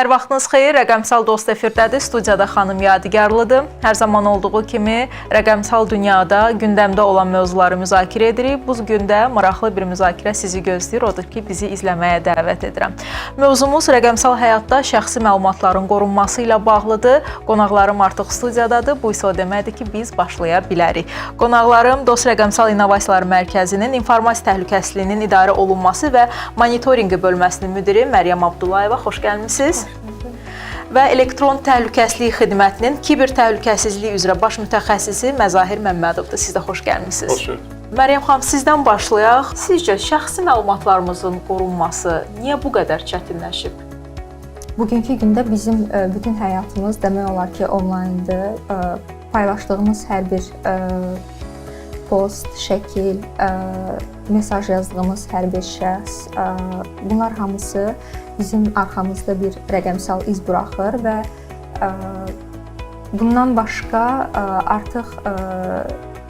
Hər vaxtınız xeyir, Rəqəmsal Dost efirdədir, studiyada xanım Yadigarlıdır. Hər zaman olduğu kimi rəqəmsal dünyada gündəmdə olan mövzuları müzakirə edirik. Bu gün də maraqlı bir müzakirə sizi gözləyir, odur ki, bizi izləməyə dəvət edirəm. Mövzumuz rəqəmsal həyatda şəxsi məlumatların qorunması ilə bağlıdır. Qonaqlarım artıq studiyadadır, bu isə o deməkdir ki, biz başlaya bilərik. Qonaqlarım Dost Rəqəmsal İnnovasiyalar Mərkəzinin İnformasiya Təhlükəsizliyinin İdarə Olunması və Monitorinqi bölməsinin müdiri Məryəm Abdullayeva, xoş gəlmisiniz. Və Elektron Təhlükəsizlik Xidmətinin Kiber Təhlükəsizliyi üzrə baş mütəxəssisi Məzahir Məmmədovdur. Siz də xoş gəlmisiniz. Xoş gördük. Məryəm xanım, sizdən başlayaq. Sizcə şəxsi məlumatlarımızın qorunması niyə bu qədər çətinləşib? Bugünkü gündə bizim bütün həyatımız demək olar ki, onlayndır. Paylaşdığımız hər bir post, şəkil, mesaj yazdığımız hər bir şəxs, bunlar hamısı bizim arxamızda bir rəqəmsal iz buraxır və bundan başqa artıq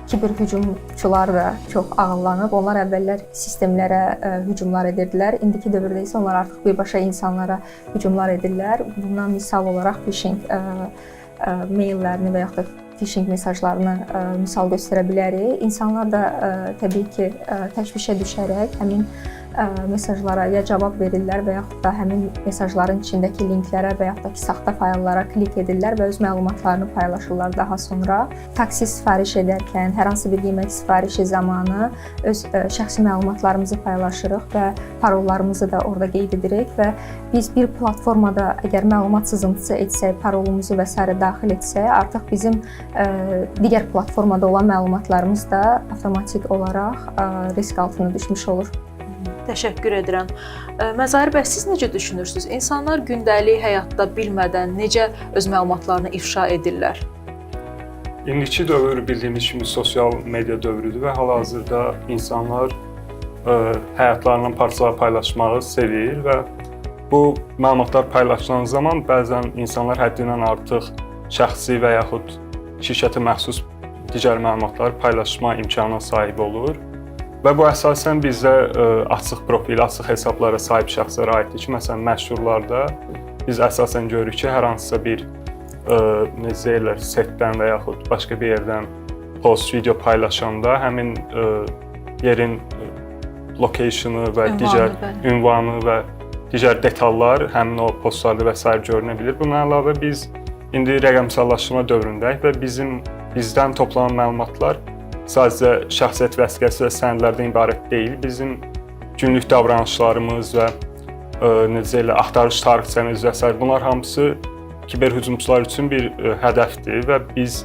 kiber hücumçular da çox ağıllanıb. Onlar əvvəllər sistemlərə hücumlar edirdilər. İndiki dövrdə isə onlar artıq birbaşa insanlara hücumlar edirlər. Bundan misal olaraq phishing maillərini və yaxud da phishing mesajlarını misal göstərə bilərik. İnsanlar da təbii ki, təşvişə düşərək həmin mesajlara ya cavab verirlər və yaxud da həmin mesajların içindəki linklərə və yaxud da ki, saxta fayllara klik edirlər və öz məlumatlarını paylaşırlar daha sonra. Taksi sifariş edərkən, hər hansı bir yemək sifarişi zamanı öz şəxsi məlumatlarımızı paylaşırıq və parollarımızı da orada qeyd edirik və biz bir platformada əgər məlumat sızıntısı etsək, parolumuzu və s. daxil etsək, artıq bizim digər platformada olan məlumatlarımız da avtomatik olaraq risk altına düşmüş olur. Təşəkkür edirəm. Məzahir bəy, siz necə düşünürsünüz? İnsanlar gündəlik həyatda bilmədən necə öz məlumatlarını ifşa edirlər? İndiki dövr bildiyimiz kimi sosial media dövrüdür və hal-hazırda insanlar həyatlarından parçalar paylaşmağı sevir və bu məlumatlar paylaşılan zaman bəzən insanlar həddindən artıq şəxsi və yaxud şirkətə məxsus digər məlumatlar paylaşma imkanına sahib olur. Və bu əsasən bizdə açıq profil, açıq hesablara sahib şəxslərə aiddir ki, məsələn, məşhurlarda biz əsasən görürük ki, hər hansısa bir necə deyirlər, setdən və yaxud başqa bir yerdən post, video paylaşanda həmin yerin location-ı və digər ünvanı və digər detallar həmin o postlarda və s. görünə bilir. Bundan əlavə biz indi rəqəmsallaşdırma dövründəyik və bizdən toplanan məlumatlar sadəcə şəxsiyyət vəsiqəsi və sənədlərdən ibarət deyil. Bizim günlük davranışlarımız və necə elə axtarış tarixçəmiz və s. bunlar hamısı kiber hücumçular üçün bir hədəfdir və biz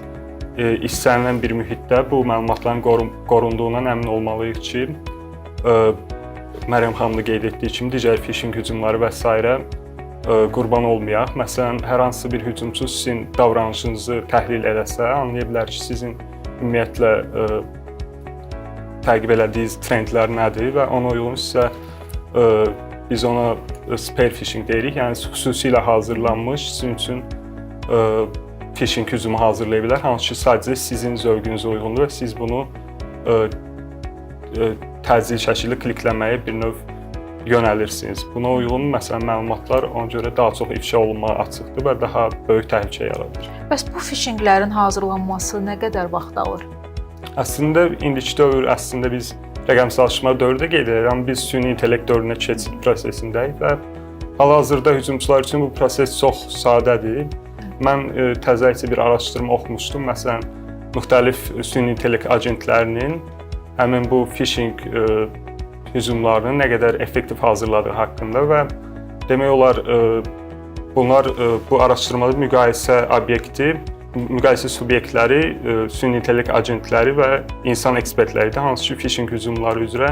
istənilən bir mühitdə bu məlumatların qorunduğundan əmin olmalıyıq ki, Məryəm xanım da qeyd etdiyi kimi digər phishing hücumları və s. qurban olmayaq. Məsələn, hər hansı bir hücumçu sizin davranışınızı təhlil edəsə, anlaya bilər ki, sizin ümumiyyətlə təqib elədiyiniz trendlər nədir və ona uyğun sizə biz ona spear phishing deyirik, yəni xüsusilə hazırlanmış sizin üçün phishing hücumu hazırlaya bilər, hansı ki sadəcə sizin zövqünüzə uyğundur və siz bunu təcili şəkildə klikləməyə bir növ yönəlirsiniz. Buna uyğun məsələn məlumatlar ona görə daha çox ifşa olunmağa açıqdır və daha böyük təhlükə yaradır. Bəs bu phishinglərin hazırlanması nə qədər vaxt alır? Əslində indiki dövr biz rəqəmsallaşma dövründə qeyd edirik, amma biz süni intellekt dövrünə keçid prosesindəyik və hal-hazırda hücumçular üçün bu proses çox sadədir. Mən təzəcə bir araşdırma oxumuşdum. Məsələn, müxtəlif süni intellekt agentlərinin həmin bu phishing hücumlarını nə qədər effektiv hazırladığı haqqında və demək olar bunlar bu araşdırmada müqayisə obyekti, müqayisə subyektləri, süni intellekt agentləri və insan ekspertləridir, hansı ki phishing hücumları üzrə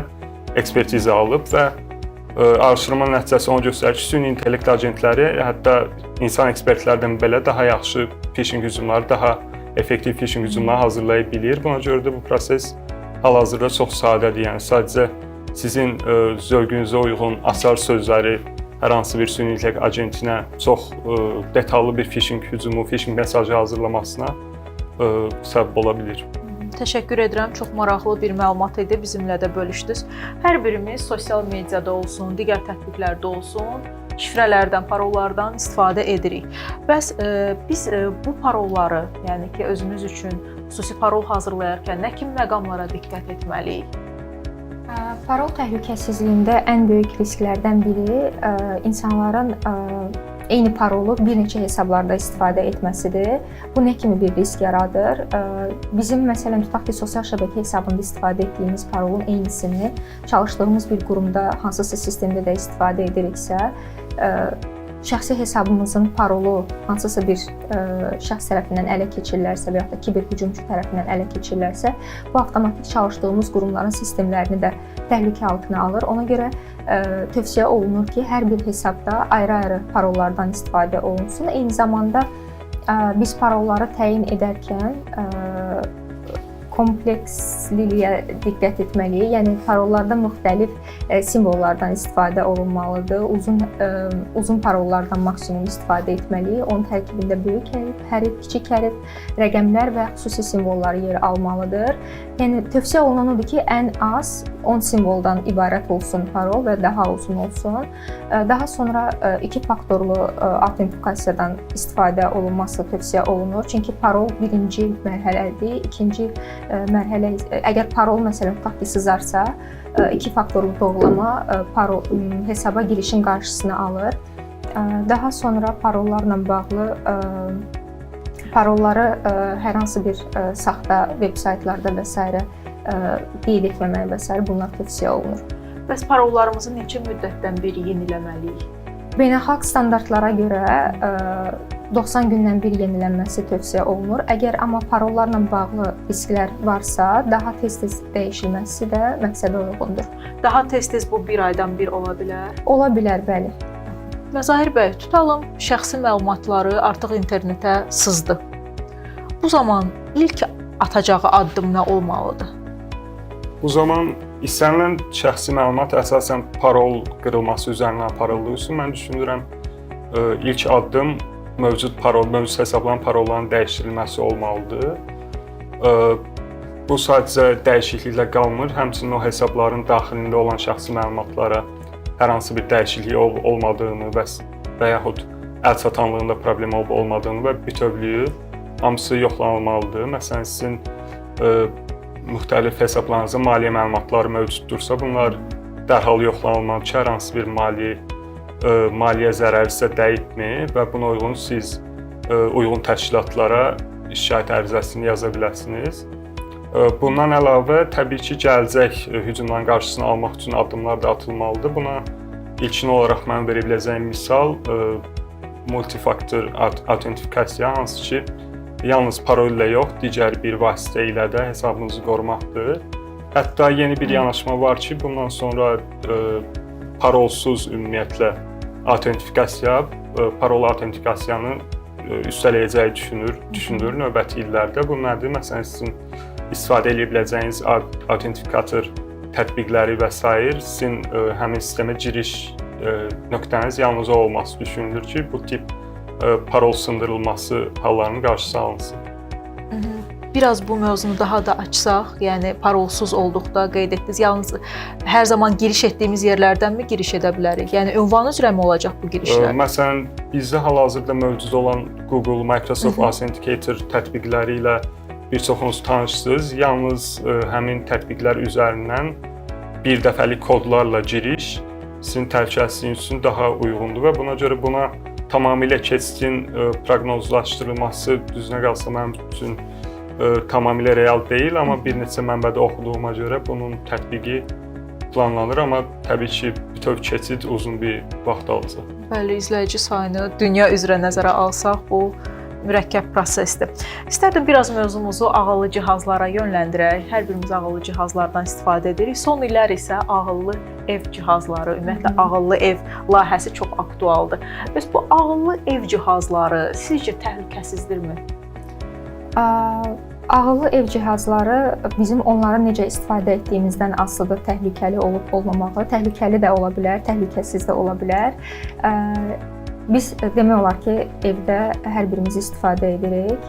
ekspertiza alıb və araşdırma nəticəsi onu göstərir ki, süni intellekt agentləri hətta insan ekspertlərdən belə daha yaxşı phishing hücumları, daha effektiv phishing hücumları hazırlaya bilir. Buna görə də bu proses hal-hazırda çox sadədir, yəni sadəcə sizin zövqünüzə uyğun açar sözləri hər hansı bir süni intellekt agentinə çox detallı bir phishing hücumu, phishing mesajı hazırlamasına səbəb ola bilir. Təşəkkür edirəm. Çox maraqlı bir məlumat idi, bizimlə də bölüşdünüz. Hər birimiz sosial mediada olsun, digər tətbiqlərdə olsun, şifrələrdən, parollardan istifadə edirik. Bəs biz bu parolları, yəni ki, özümüz üçün xüsusi parol hazırlayarkən nə kimi məqamlara diqqət etməliyik? Parol təhlükəsizliyində ən böyük risklərdən biri insanların eyni parolu bir neçə hesablarda istifadə etməsidir. Bu nə kimi bir risk yaradır? Bizim məsələn tutaq ki, sosial şəbəkə hesabında istifadə etdiyimiz parolun eynisini çalışdığımız bir qurumda hansısa sistemdə də istifadə ediriksə, şəxsi hesabımızın parolu hansısa bir şəxs tərəfindən ələ keçirilərsə və ya da kiber hücumçu tərəfindən ələ keçirilərsə, bu avtomatik çalışdığımız qurumların sistemlərini də təhlükə altına alır. Ona görə tövsiyə olunur ki, hər bir hesabda ayrı-ayrı parollardan istifadə olunsun. Eyni zamanda biz parolları təyin edərkən kompleksliliyə diqqət etməliyik. Yəni parollarda müxtəlif simvollardan istifadə olunmalıdır. Uzun parollardan maksimum istifadə etməliyik. Onun tərkibində böyük hərf, kiçik hərf, rəqəmlər və xüsusi simvollar yer almalıdır. Yəni tövsiyə olunan odur ki, ən az 10 simvoldan ibarət olsun parol və daha uzun olsun. Daha sonra iki faktorlu avtentikasiyadan istifadə olunması tövsiyə olunur. Çünki parol birinci mərhələdir, ikinci mərhələ, əgər parol məsələn tutaq ki, sızarsa, iki faktorlu doğrulama parol hesaba girişin qarşısını alır. Daha sonra parollarla bağlı parolları hər hansı bir saxta veb saytlarda və s. qeyd etməmək və s. bunlar tövsiyə olunur. Bəs parollarımızı neçə müddətdən bir yeniləməliyik? Beynəlxalq standartlara görə 90 gündən bir yenilənməsi tövsiyə olunur. Əgər amma parollarla bağlı risklər varsa, daha tez-tez dəyişilməsi də məqsədə uyğundur. Daha tez-tez bu bir aydan bir ola bilər? Ola bilər, bəli. Zahir bəy, tutalım şəxsi məlumatları artıq internetə sızdı. Bu zaman ilk atacağı addım nə olmalıdır? Bu zaman istənilən şəxsi məlumat əsasən parol qırılması üzərindən aparıldığı üçün mən düşünürəm ilk addım mövcud hesablanan parolların dəyişdirilməsi olmalıdır. Bu sadəcə dəyişikliklə qalmır, həmçinin o hesabların daxilində olan şəxsi məlumatlara hər hansı bir dəyişiklik olmadığını və yaxud əl çatanlığında problem olmadığını və bütövlüyü hamısı yoxlanılmalıdır. Məsələn, sizin müxtəlif hesablarınızda maliyyə məlumatları mövcuddursa, bunlar dərhal yoxlanılmalıdır ki, hər hansı bir maliyyə zərəri sizə dəyibmi və buna uyğun siz uyğun təşkilatlara şikayət ərizəsini yaza biləsiniz. Bundan əlavə, təbii ki, gələcək hücumların qarşısını almaq üçün addımlar da atılmalıdır. Buna ilkin olaraq mən verə biləcəyim misal multifaktor avtentikasiya, hansı ki, yalnız parol ilə yox, digər bir vasitə ilə də hesabınızı qorumaqdır. Hətta yeni bir yanaşma var ki, bundan sonra parolsuz ümumiyyətlə avtentikasiya, parol avtentikasiyanı üstələyəcəyi düşünülür növbəti illərdə. Bu nədir? Məsələn, sizin istifadə edə biləcəyiniz avtentifikator tətbiqləri və s. sizin həmin sistemə giriş nöqtəniz yalnız o olması düşünülür ki, bu tip parol sındırılması hallarının qarşısı alınsın. Biraz bu mövzunu daha da açsaq, yəni parolsuz olduqda qeyd etdiniz, yalnız hər zaman giriş etdiyimiz yerlərdənmi giriş edə bilərik? Yəni ünvan üzrəmi olacaq bu girişlər? Məsələn, bizdə hal-hazırda mövcud olan Google, Microsoft Authenticator tətbiqləri ilə bir çoxunuz tanışsınız. Yalnız həmin tətbiqlər üzərindən bir dəfəlik kodlarla giriş sizin təhlükəsizliyiniz üçün daha uyğundur və buna görə buna tamamilə keçkin proqnozlaşdırılması düzünə qalsa mənim üçün tamamilə real deyil, amma bir neçə mənbədə oxuduğuma görə bunun tətbiqi planlanır, amma təbii ki, bütöv keçid uzun bir vaxt alacaq. Bəli, izləyici sayını dünya üzrə nəzərə alsaq, bu mürəkkəb prosesdir. İstərdim biraz mövzumuzu ağıllı cihazlara yönləndirək. Hər birimiz ağıllı cihazlardan istifadə edirik. Son illər isə ağıllı ev cihazları, ümumiyyətlə ağıllı ev layihəsi çox aktualdır. Bəs bu ağıllı ev cihazları sizcə təhlükəsizdirmi? Ağıllı ev cihazları bizim onları necə istifadə etdiyimizdən asılıdır, təhlükəli olub-olmamağı. Təhlükəli də ola bilər, təhlükəsiz də ola bilər. Biz demək olar ki, evdə hər birimiz istifadə edirik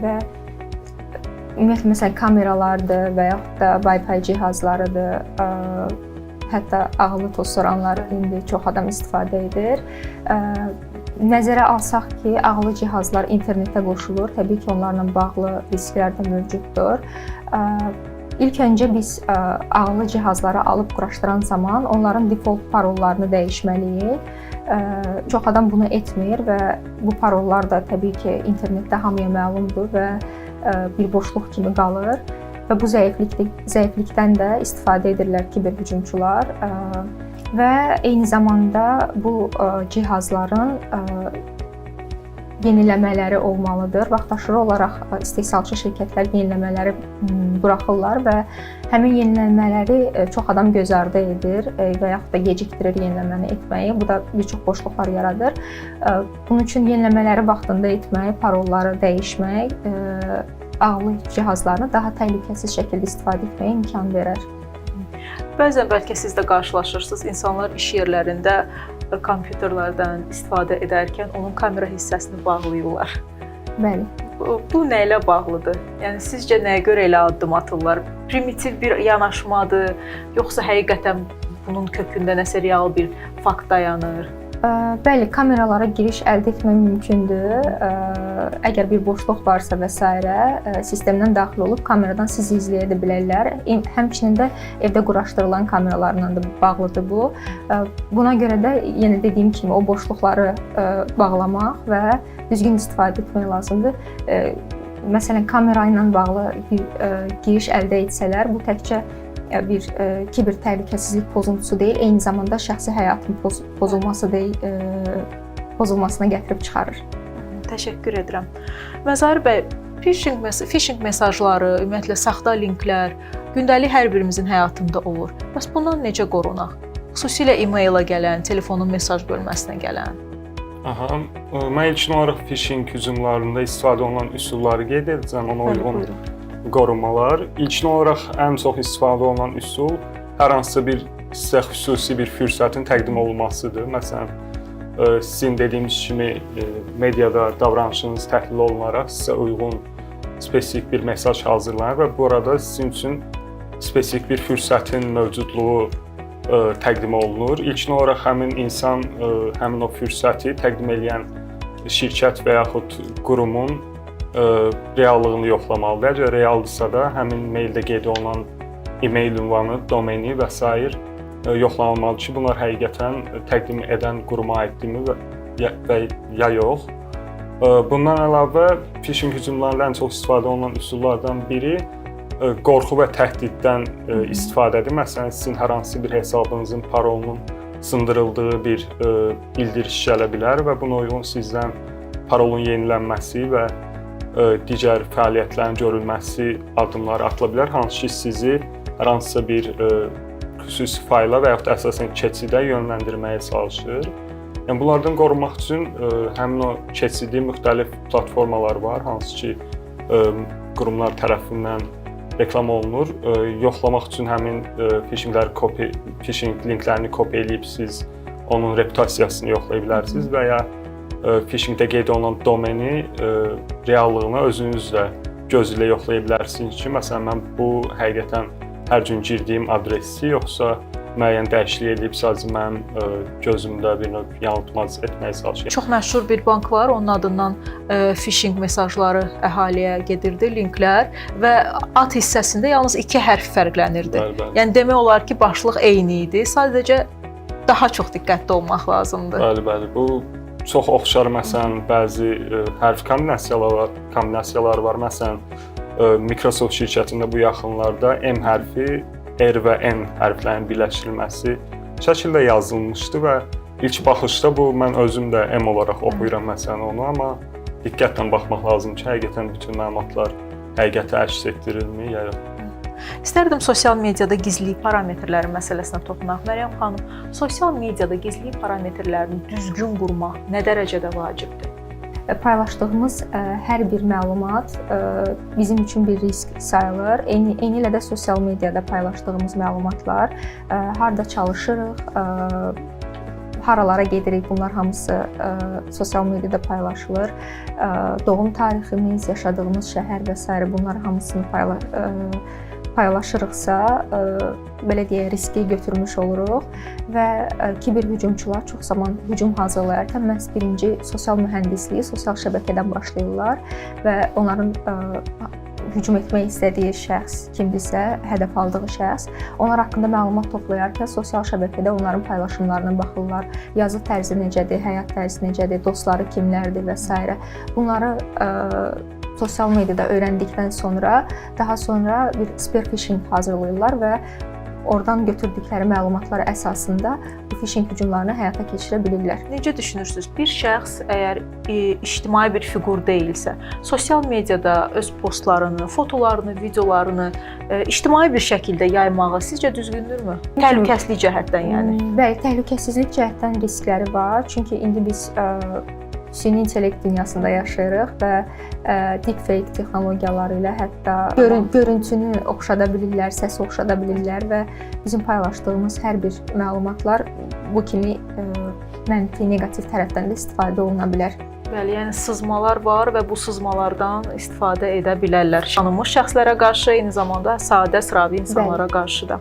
və ümumiyyətlə məsələn kameralardır və yaxud da Wi-Fi cihazlarıdır. hətta ağlı toz soranlar indi çox adam istifadə edir. Nəzərə alsaq ki, ağlı cihazlar internetə qoşulur. Təbii ki, onlarla bağlı risklər də mövcuddur. İlk öncə biz ağlı cihazları alıb quraşdıran zaman onların default parollarını dəyişməliyik. Çox adam bunu etmir və bu parollar da təbii ki, internetdə hamıya məlumdur və bir boşluq kimi qalır və bu zəiflikdən də istifadə edirlər kiberhücumçular. Və eyni zamanda bu cihazların yeniləmələri olmalıdır. Vaxtaşırı olaraq istehsalçı şirkətlər yeniləmələri buraxırlar və həmin yeniləmələri çox adam göz ardı edir və yaxud da gecikdirir yeniləməni etməyi. Bu da bir çox boşluqlar yaradır. Bunun üçün yeniləmələri vaxtında etmək, parolları dəyişmək ağlı cihazlarını daha təhlükəsiz şəkildə istifadə etməyə imkan verər. Bəzən bəlkə siz də qarşılaşırsınız, insanlar iş yerlərində kompüterlərdən istifadə edərkən onun kamera hissəsini bağlayırlar. Bəli. Bu nə ilə bağlıdır? Yəni sizcə nəyə görə elə addım atırlar? Primitiv bir yanaşmadır, yoxsa həqiqətən bunun kökündə nəsə real bir fakt dayanır? Bəli, kameralara giriş əldə etmək mümkündür. Əgər bir boşluq varsa və s. sistemdən daxil olub kameradan sizi izləyə də bilərlər. Həmçinin də evdə quraşdırılan kameralarla da bağlıdır bu. Buna görə də yenə dediyim kimi o boşluqları bağlamaq və düzgün istifadə etmək lazımdır. Məsələn, kamera ilə bağlı bir giriş əldə etsələr, bu təkcə bir kiber təhlükəsizlik pozuntusu deyil, eyni zamanda şəxsi həyatın pozulmasına gətirib çıxarır. Təşəkkür edirəm. Məzahir bəy, phishing mesajları, ümumiyyətlə saxta linklər gündəlik hər birimizin həyatında olur. Bəs bundan necə qorunaq? Xüsusilə e-maila gələn, telefonun mesaj bölməsinə gələn. Mən ilkin olaraq phishing hücumlarında istifadə olunan üsulları qeyd edəcəm, ona uyğun qorumalar. İlkin olaraq ən çox istifadə olunan üsul hər hansısa bir sizə xüsusi bir fürsətin təqdim olunmasıdır. Məsələn, sizin dediyimiz kimi mediada davranışınız təhlil olunaraq sizə uyğun spesifik bir mesaj hazırlanır və burada sizin üçün spesifik bir fürsətin mövcudluğu təqdim olunur. İlkin olaraq həmin insan həmin o fürsəti təqdim edən şirkət və yaxud qurumun reallığını yoxlamalıdır. Əgər realdırsa da həmin maildə qeyd olunan e-mail ünvanı, domeni və s. yoxlanılmalıdır ki, bunlar həqiqətən təqdim edən quruma aiddirmi və ya yox. Bundan əlavə phishing hücumlarında ən çox istifadə olunan üsullardan biri qorxu və təhdiddən istifadədir. Məsələn, sizin hər hansı bir hesabınızın parolunun sındırıldığı bir bildiriş gələ bilər və buna uyğun sizdən parolun yenilənməsi və digər fəaliyyətlərin görülməsi addımları atıla bilər, hansı ki, sizi hər hansısa bir xüsusi fayla və yaxud da əsasən keçidə yönləndirməyə çalışır. Yəni, bunlardan qorunmaq üçün həmin o keçidi müxtəlif platformalar var, hansı ki, qurumlar tərəfindən reklam olunur. Yoxlamaq üçün həmin phishing linklərini kopya edib siz onun reputasiyasını yoxlaya bilərsiniz və ya phishingdə qeyd olunan domeni reallığına özünüz də göz ilə yoxlaya bilərsiniz ki, məsələn, mən bu həqiqətən hər gün girdiyim adresi, yoxsa müəyyən dəyişiklik edib sadəcə mənim gözümdə bir növ yanıltmaz etməyə çalışır. Çox məşhur bir bank var, onun adından phishing mesajları əhaliyə gedirdi, linklər və ad hissəsində yalnız 2 hərf fərqlənirdi. Bəli. Yəni demək olar ki, başlıq eyni idi, sadəcə daha çox diqqətli olmaq lazımdır. Bəli, bu çox oxşar, məsələn, bəzi hərf kombinasiyaları var. Məsələn, Microsoft şirkətində bu yaxınlarda M hərfi R və N hərflərinin birləşdirilməsi şəkildə yazılmışdı və ilk baxışda bu mən özüm də M olaraq oxuyuram məsələn onu, amma diqqətlə baxmaq lazım ki, həqiqətən bütün məlumatlar həqiqəti əks etdirilmi ya yox. İstərdim sosial mediada gizlilik parametrləri məsələsinə toxunaq. Məryəm xanım, sosial mediada gizlilik parametrlərini düzgün qurmaq nə dərəcədə vacibdir? Paylaşdığımız hər bir məlumat bizim üçün bir risk sayılır. Eyni ilə də sosial mediada paylaşdığımız məlumatlar, harda çalışırıq, haralara gedirik, bunlar hamısı sosial mediada paylaşılır. Doğum tariximiz, yaşadığımız şəhər və s. bunlar hamısını paylaşırıqsa, belə deyək, riski götürmüş oluruq və kiberhücumçular çox zaman hücum hazırlayarkən məhz birinci sosial mühəndisliyi sosial şəbəkədən başlayırlar və onların hücum etmək istədiyi şəxs kimdirsə, hədəf aldığı şəxs, onlar haqqında məlumat toplayarkən sosial şəbəkədə onların paylaşımlarına baxırlar. Yazı tərzi necədir, həyat tərzi necədir, dostları kimlərdir və s. Bunları sosial mediada öyrəndikdən sonra, daha sonra bir spear phishing hazırlayırlar və oradan götürdükləri məlumatlar əsasında bu phishing hücumlarını həyata keçirə bilirlər. Necə düşünürsünüz? Bir şəxs əgər ictimai bir fiqur deyilsə, sosial mediada öz postlarını, fotolarını, videolarını ictimai bir şəkildə yaymağı sizcə düzgündürmü? Təhlükəsizlik cəhətdən yəni. Bəli, təhlükəsizlik cəhətdən riskləri var. Çünki indi biz süni intellekt dünyasında yaşayırıq və deepfake texnologiyaları ilə hətta görüntünü oxşada bilirlər, səsi oxşada bilirlər və bizim paylaşdığımız hər bir məlumatlar bu kimi mənfi, neqativ tərəfdən də istifadə oluna bilər. Bəli, yəni sızmalar var və bu sızmalardan istifadə edə bilərlər. Tanınmış şəxslərə qarşı, eyni zamanda sadə, sıravi insanlara qarşı da.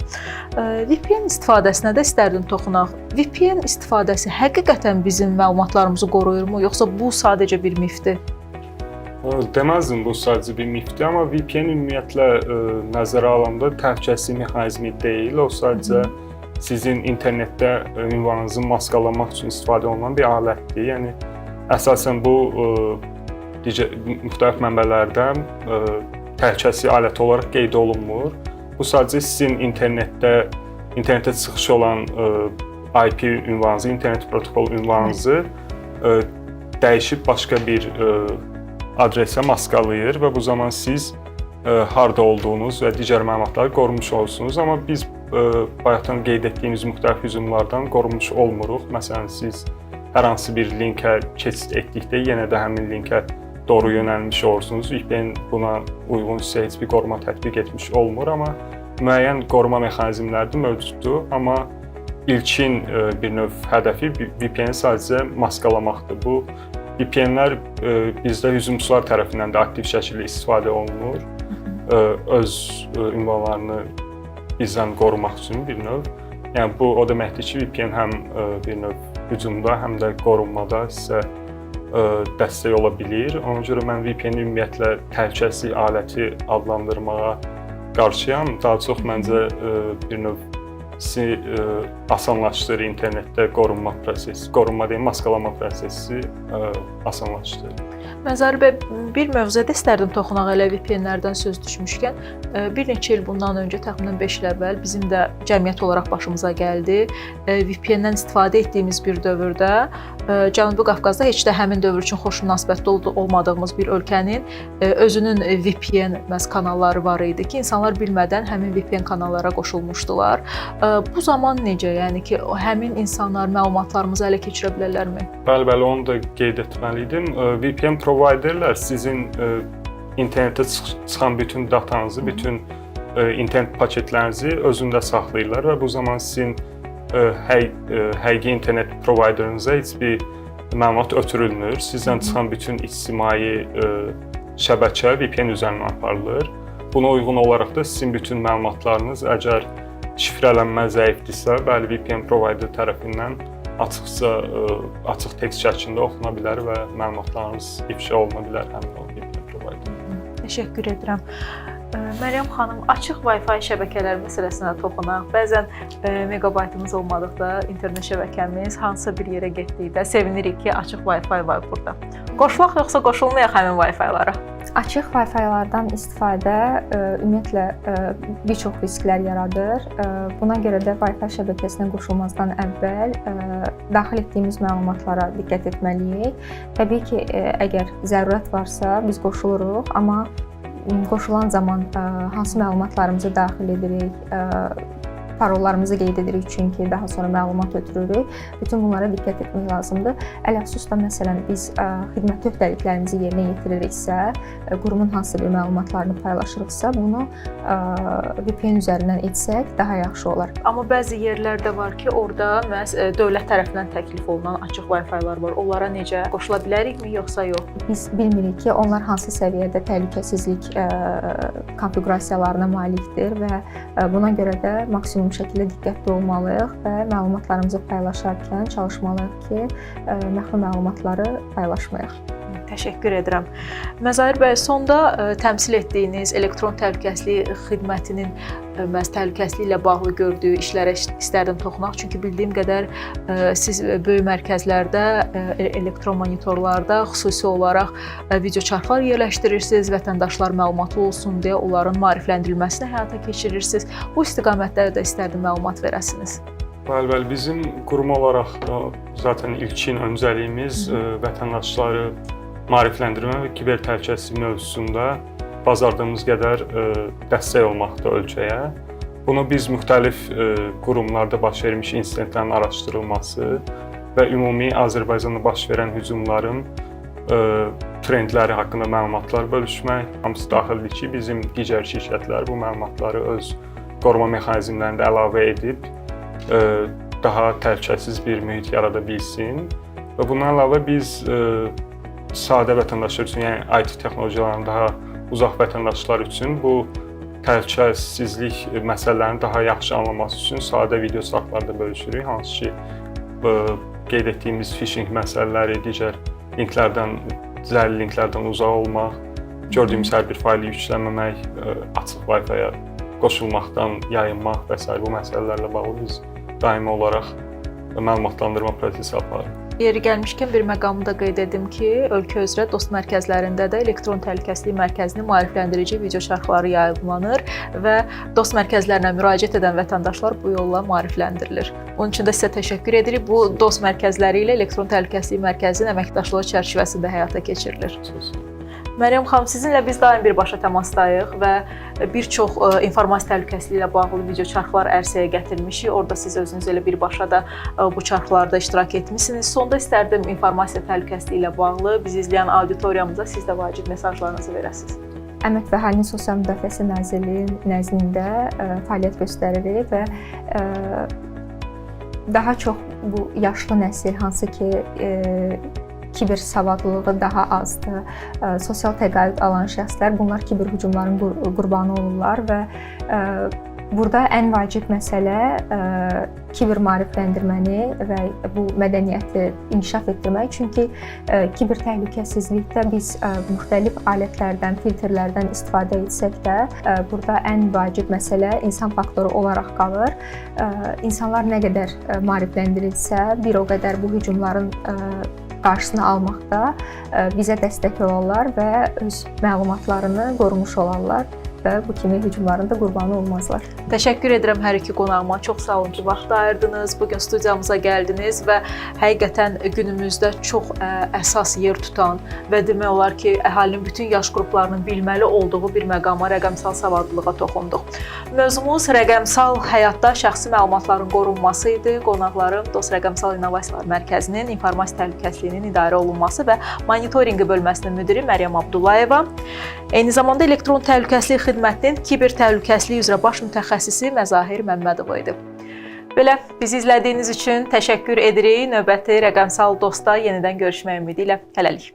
VPN istifadəsinə də istərdim toxunaq. VPN istifadəsi həqiqətən bizim məlumatlarımızı qoruyurmu, yoxsa bu sadəcə bir mifdir? Deməzdim bu sadəcə bir mifdir, amma VPN ümumiyyətlə nəzərə alanda təhlükəsizlik mexanizmi deyil. O sadəcə sizin internetdə ünvanınızı maskalamaq üçün istifadə olunan bir alətdir. Yəni əsasən bu müxtəlif mənbələrdən təhlükəsizlik aləti olaraq qeyd olunmur. Bu sadəcə sizin internetdə çıxışı olan IP ünvanınızı, internet protokol ünvanınızı dəyişib başqa bir adresə maskalayır və bu zaman siz harda olduğunuz və digər məlumatları qorumuş olursunuz. Amma biz bayaqdan qeyd etdiyimiz müxtəlif hücumlardan qorumuş olmuruq. Məsələn, siz hər hansı bir linkə keçid etdikdə yenə də həmin linkə doğru yönəlmiş olursunuz. VPN buna uyğun sizə heç bir qoruma tətbiq etmiş olmur, amma müəyyən qoruma mexanizmləri də mövcuddur. Amma ilkin bir növ hədəfi VPN-i sadəcə maskalamaqdır. Bu VPN-lər bizdə hücumçular tərəfindən də aktiv şəkildə istifadə olunur. Öz ünvanlarını bizdən qorumaq üçün bir növ. Yəni bu o deməkdir ki, VPN həm bir növ hücumda, həm də qorunmada sizə dəstək ola bilir. Ona görə mən VPN-i ümumiyyətlə təhlükəsizlik aləti adlandırmağa qarşıyam. Daha çox məncə bir növ sizi asanlaşdırır internetdə qorunma prosesi, qorunma deyil, maskalama prosesi asanlaşdırır. Məzari bəy, bir mövzuda istərdim toxunaq elə VPN-lərdən söz düşmüşkən. Bir neçə il bundan öncə, təxminən 5 il əvvəl bizim də cəmiyyət olaraq başımıza gəldi. VPN-dən istifadə etdiyimiz bir dövrdə Cənubi Qafqazda heç də həmin dövr üçün xoş münasibətdə olmadığımız bir ölkənin özünün VPN kanalları var idi ki, insanlar bilmədən həmin VPN kanallara qoşulmuşdular. Bu zaman necə? Yəni ki, həmin insanlar məlumatlarımızı ələ keçirə bilərlərmi? Bəli, onu da qeyd etməliydim. VPN providerlər sizin internetdə çıxan bütün datanızı, bütün internet paketlərinizi özündə saxlayırlar və bu zaman sizin həqiqi internet providerınıza heç bir məlumat ötürülmür. Sizdən çıxan bütün ictimai şəbəkə VPN üzərindən aparılır. Buna uyğun olaraq da sizin bütün məlumatlarınız əgər şifrələnmə zəifdirsə, bəli, VPN provider tərəfindən açıq tekst şəklində oxuna bilər və məlumatlarınız ifşa oluna bilər həmin o VPN provider. Təşəkkür edirəm. Məryəm xanım, açıq Wi-Fi şəbəkələri məsələsinə toxunaq. Bəzən megabaytımız olmadıqda internet şəbəkəmiz hansısa bir yerə getdikdə sevinirik ki, açıq Wi-Fi var burada. Qoşulaq yoxsa qoşulmayaq həmin Wi-Fi-lara? Açıq Wi-Fi-lardan istifadə ümumiyyətlə bir çox risklər yaradır. Buna görə də Wi-Fi şəbəkəsinə qoşulmazdan əvvəl daxil etdiyimiz məlumatlara diqqət etməliyik. Təbii ki, əgər zərurət varsa biz qoşuluruq, amma qoşulan zaman hansı məlumatlarımızı daxil edirik, parollarımızı qeyd edirik çünki daha sonra məlumat ötürürük. Bütün bunlara diqqət etmək lazımdır. Ələxüsus da məsələn biz xidmət öhdəliklərimizi yerinə yetiririksə, qurumun hansı bir məlumatlarını paylaşırıqsa, bunu VPN üzərindən etsək daha yaxşı olar. Amma bəzi yerlərdə var ki, orada məhz dövlət tərəfindən təklif olunan açıq Wi-Fi-lar var. Onlara necə qoşula bilərikmi, yoxsa yox? Biz bilmirik ki, onlar hansı səviyyədə təhlükəsizlik konfiqurasiyalarına malikdir və buna görə də maksimum şəkildə diqqətli olmalıyıq və məlumatlarımızı paylaşarkən çalışmalıyıq ki, məxfi məlumatları paylaşmayaq. Təşəkkür edirəm. Məzahir bəy, sonda təmsil etdiyiniz elektron təhlükəsizlik xidmətinin məhz təhlükəsizlik ilə bağlı gördüyü işlərə istərdim toxunaq. Çünki bildiyim qədər siz böyük mərkəzlərdə, elektron monitorlarda xüsusi olaraq video çarxlar yerləşdirirsiniz, vətəndaşlar məlumatlı olsun deyə onların maarifləndirilməsini həyata keçirirsiniz. Bu istiqamətdə də istərdim məlumat verəsiniz. Bəli, bizim qurum olaraq zaten ilkin öncəliyimiz vətəndaşları maarifləndirmə və kiber təhlükəsizlik mövzusunda bacardığımız qədər dəstək olmaqda ölkəyə. Bunu biz müxtəlif qurumlarda baş vermiş insidentlərin araşdırılması və ümumi Azərbaycanda baş verən hücumların trendləri haqqında məlumatlar bölüşmək, hamısı daxildir ki, bizim digər şirkətlər bu məlumatları öz qoruma mexanizmlərində əlavə edib daha təhlükəsiz bir mühit yarada bilsin və bundan əlavə biz sadə vətəndaşlar üçün, yəni IT texnologiyalarının daha uzaq vətəndaşlar üçün bu təhlükəsizlik məsələlərini daha yaxşı anlaması üçün sadə video çarxlarda bölüşürük, hansı ki qeyd etdiyimiz phishing məsələləri, digər linklərdən, zərərli linklərdən uzaq olmaq, gördüyümüz hər bir faylı yüklənməmək, açıq Wi-Fi-yə qoşulmaqdan yayınmaq və s. bu məsələlərlə bağlı biz daimi olaraq məlumatlandırma prosesi aparırıq. Yeri gəlmişkən bir məqamı da qeyd edim ki, ölkə üzrə dost mərkəzlərində də elektron təhlükəsizlik mərkəzinin maarifləndirici video çarxları yayımlanır və dost mərkəzlərinə müraciət edən vətəndaşlar bu yolla maarifləndirilir. Onun üçün də sizə təşəkkür edirik. Bu dost mərkəzləri ilə elektron təhlükəsizlik mərkəzinin əməkdaşlığı çərçivəsində həyata keçirilir. Məryəm xanım, sizinlə biz daim birbaşa təmasdayıq və bir çox informasiya təhlükəsizliyi ilə bağlı video çarxlar ərsəyə gətirmişik. Orada siz özünüz elə birbaşa da bu çarxlarda iştirak etmişsiniz. Sonda istərdim informasiya təhlükəsizliyi ilə bağlı bizi izləyən auditoriyamıza siz də vacib mesajlarınızı verəsiniz. Əmək və Əhalinin Sosial Müdafiəsi Nazirliyi nəzdində fəaliyyət göstəririk və daha çox bu yaşlı nəsil, hansı ki kiber savadlılığı daha azdır, sosial təqaüd alan şəxslər, bunlar kiber hücumların qurbanı olurlar və burada ən vacib məsələ kiber maarifləndirməni və bu mədəniyyəti inkişaf etdirmək. Çünki kiber təhlükəsizlikdə biz müxtəlif alətlərdən, filtrlərdən istifadə etsək də, burada ən vacib məsələ insan faktoru olaraq qalır. İnsanlar nə qədər maarifləndirilsə, bir o qədər bu hücumların qarşısını almaqda bizə dəstək olarlar və öz məlumatlarını qorumuş olarlar və bu kimi hücumların da qurbanı olmazlar. Təşəkkür edirəm hər iki qonağıma. Çox sağ olun ki, vaxt ayırdınız, bugün studiyamıza gəldiniz və həqiqətən günümüzdə çox əsas yer tutan və demək olar ki, əhalinin bütün yaş qruplarının bilməli olduğu bir məqama, rəqəmsal savadlılığa toxunduq. Mövzumuz rəqəmsal həyatda şəxsi məlumatların qorunması idi. Qonaqlarım Dost Rəqəmsal İnnovasiyalar Mərkəzinin informasiya təhlükəsizliyinin idarə olunması və monitorinqi bölməsinin müdiri Məryəm Abdullayeva, eyni zamanda elektron təhlükəsizlik xidmətinin kiber təhlükəsizlik üzrə baş mütəxəssisi Məzahir Məmmədova idi. Belə, bizi izlədiyiniz üçün təşəkkür edirik. Növbəti Rəqəmsal Dostda yenidən görüşmək ümidi ilə hələlik.